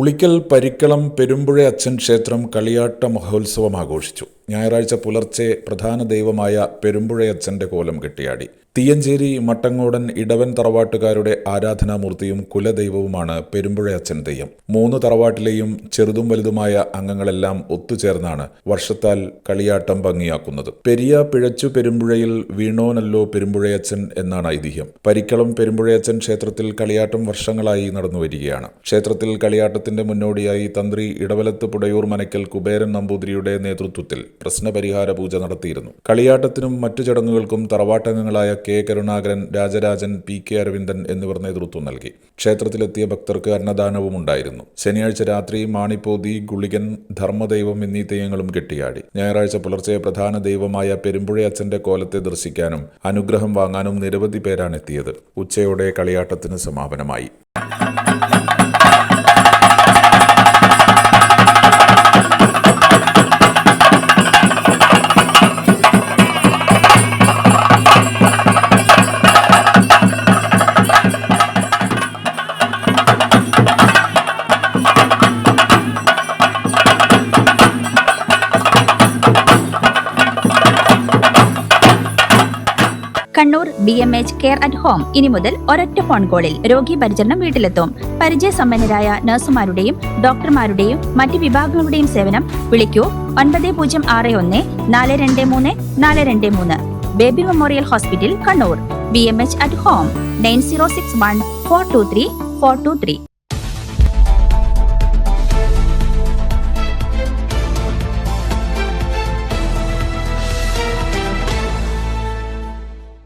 ഉളിക്കൽ പരിക്കളം പെരുമ്പുഴ അച്ഛൻ ക്ഷേത്രം കളിയാട്ട മഹോത്സവം ആഘോഷിച്ചു. ഞായറാഴ്ച പുലർച്ചെ പ്രധാന ദൈവമായ പെരുമ്പുഴയച്ഛന്റെ കോലം കെട്ടിയാടി. തീയഞ്ചേരി മട്ടങ്ങോടൻ ഇടവൻ തറവാട്ടുകാരുടെ ആരാധനാമൂർത്തിയും കുലദൈവവുമാണ് പെരുമ്പുഴയച്ഛൻ തെയ്യം. 3 തറവാട്ടിലെയും ചെറുതും വലുതുമായ അംഗങ്ങളെല്ലാം ഒത്തുചേർന്നാണ് വർഷത്താൽ കളിയാട്ടം ഭംഗിയാക്കുന്നത്. പെരിയ പിഴച്ചു പെരുമ്പുഴയിൽ വീണോനല്ലോ പെരുമ്പുഴയച്ഛൻ എന്നാണ് ഐതിഹ്യം. പരിക്കളം പെരുമ്പുഴയച്ഛൻ ക്ഷേത്രത്തിൽ കളിയാട്ടം വർഷങ്ങളായി നടന്നുവരികയാണ്. ക്ഷേത്രത്തിൽ കളിയാട്ടത്തിന്റെ മുന്നോടിയായി തന്ത്രി ഇടവലത്ത് പുടയൂർ മനയ്ക്കൽ കുബേരൻ നമ്പൂതിരിയുടെ നേതൃത്വത്തിൽ പ്രശ്നപരിഹാര പൂജ നടത്തിയിരുന്നു. കളിയാട്ടത്തിനും മറ്റു ചടങ്ങുകൾക്കും തറവാട്ടംഗങ്ങളായ കെ കരുണാകരൻ, രാജരാജൻ, പി കെ അരവിന്ദൻ എന്നിവർ നേതൃത്വം നൽകി. ക്ഷേത്രത്തിലെത്തിയ ഭക്തർക്ക് അന്നദാനവും ഉണ്ടായിരുന്നു. ശനിയാഴ്ച രാത്രി മാണിപ്പോതി, ഗുളികൻ, ധർമ്മദൈവം എന്നീ തെയ്യങ്ങളും കെട്ടിയാടി. ഞായറാഴ്ച പുലർച്ചെ പ്രധാന ദൈവമായ പെരുമ്പുഴയച്ഛന്റെ കോലത്തെ ദർശിക്കാനും അനുഗ്രഹം വാങ്ങാനും നിരവധി പേരാണ് എത്തിയത്. ഉച്ചയോടെ കളിയാട്ടത്തിന് സമാപനമായി. Kannur BMH care at home ഇനി മുതൽ ഒരൊറ്റ ഫോൺ കോളിൽ രോഗി പരിചരണം വീട്ടിലെത്തും. പരിചയസമ്പന്നരായ നഴ്സുമാരുടെയും ഡോക്ടർമാരുടെയും മറ്റ് വിഭാഗങ്ങളുടെയും സേവനം വിളിക്കൂ 9061 423 423. Baby memorial hospital, Kannur. BMH at home 9061 423 423.